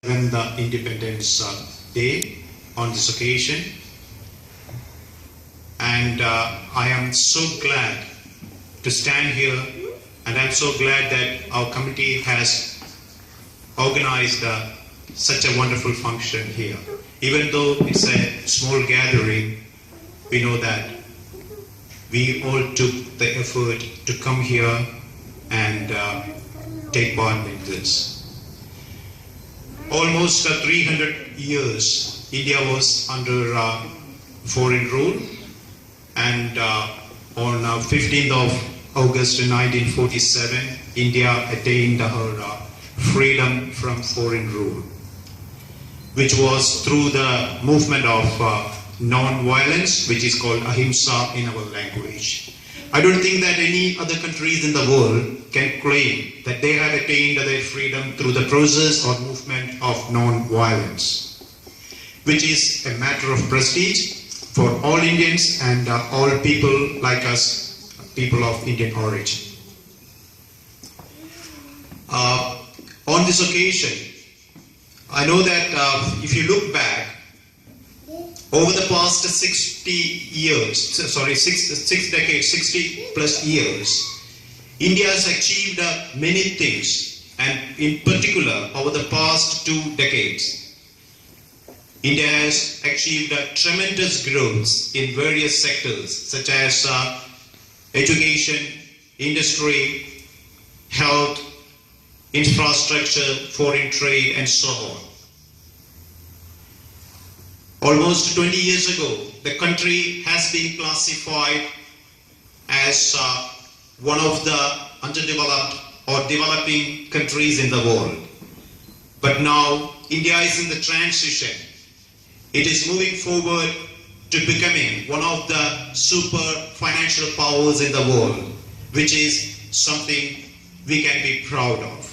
when the Independence Day on this occasion, and I am so glad to stand here, and I'm so glad that our committee has organized such a wonderful function here. Even though it's a small gathering, we know that we all took the effort to come here and take part in this. Almost 300 years, India was under foreign rule, and on 15th of August 1947, India attained her freedom from foreign rule, which was through the movement of non-violence, which is called ahimsa in our language. I don't think that any other countries in the world can claim that they have attained their freedom through the process or movement of non-violence, which is a matter of prestige for all Indians and all people like us, people of Indian origin. On this occasion, I know that if you look back, over the past 60 plus years, India has achieved many things, and in particular, over the past 2 decades, India has achieved tremendous growth in various sectors such as education, industry, health, infrastructure, foreign trade, and so on. Almost 20 years ago, the country has been classified as one of the underdeveloped or developing countries in the world. But now, India is in the transition. It is moving forward to becoming one of the super financial powers in the world, which is something we can be proud of.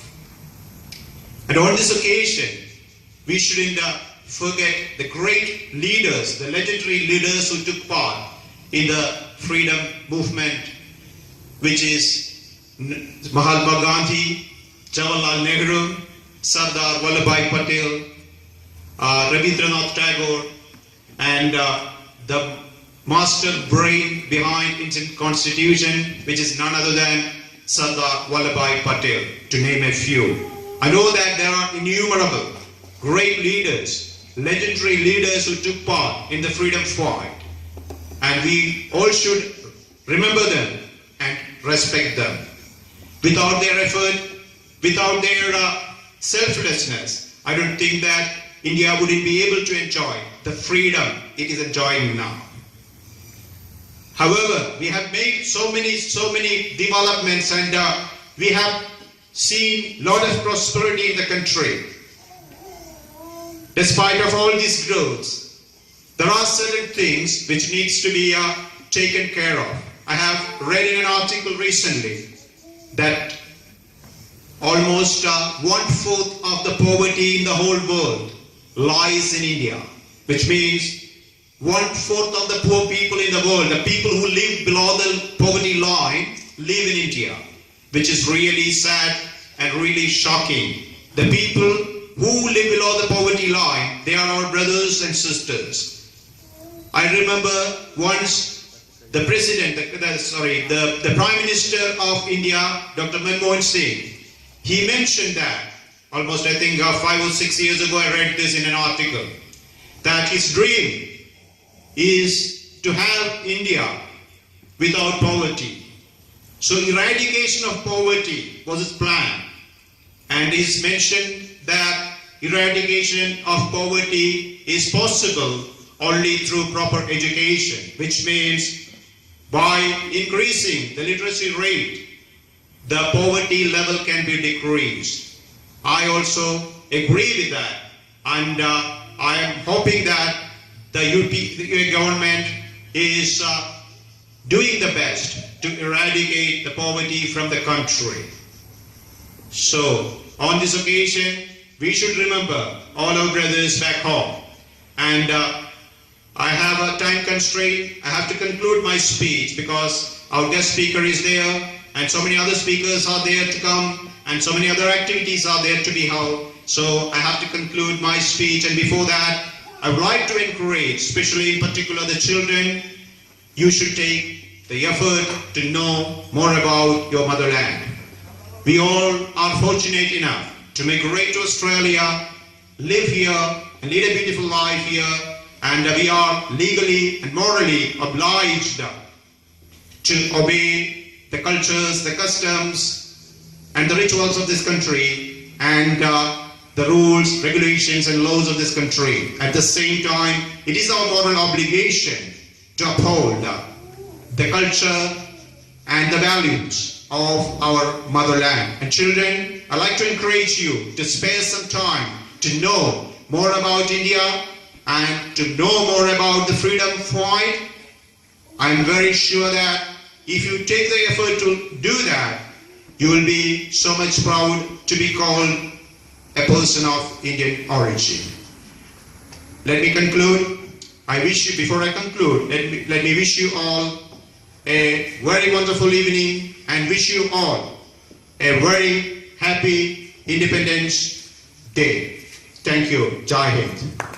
And on this occasion, we shouldn't forget the great leaders, the legendary leaders who took part in the freedom movement, which is Mahatma Gandhi, Jawaharlal Nehru, Sardar Vallabhbhai Patel, Rabindranath Tagore, and the master brain behind Indian Constitution, which is none other than Sardar Vallabhbhai Patel, to name a few. I know that there are innumerable great leaders, legendary leaders who took part in the freedom fight, and we all should remember them and respect them. Without their effort, without their selflessness, I don't think that India wouldn't be able to enjoy the freedom it is enjoying now. However, we have made so many developments, and we have seen a lot of prosperity in the country. Despite of all these growths, there are certain things which needs to be taken care of. I have read in an article recently that almost 1/4 of the poverty in the whole world lies in India, which means 1/4 of the poor people in the world, the people who live below the poverty line, live in India, which is really sad and really shocking. The people who live below the poverty line, they are our brothers and sisters. I remember once the Prime Minister of India, Dr. Manmohan Singh, he mentioned that, almost I think 5 or 6 years ago I read this in an article, that his dream is to have India without poverty. So eradication of poverty was his plan, and he's mentioned that eradication of poverty is possible only through proper education, which means by increasing the literacy rate, the poverty level can be decreased. I also agree with that, and I am hoping that the UP government is doing the best to eradicate the poverty from the country. So, on this occasion, we should remember all our brothers back home. And I have a time constraint. I have to conclude my speech because our guest speaker is there and so many other speakers are there to come and so many other activities are there to be held. So I have to conclude my speech, and before that, I would like to encourage, especially in particular the children, you should take the effort to know more about your motherland. We all are fortunate enough to migrate to Australia, live here, and lead a beautiful life here, and we are legally and morally obliged to obey the cultures, the customs, and the rituals of this country, and the rules, regulations, and laws of this country. At the same time, it is our moral obligation to uphold the culture and the values of our motherland. And children, I'd like to encourage you to spare some time to know more about India and to know more about the freedom fight. I'm very sure that if you take the effort to do that, you will be so much proud to be called a person of Indian origin. Let me conclude. Before I conclude, let me wish you all a very wonderful evening and wish you all a very happy Independence Day. Thank you. Jai Hind.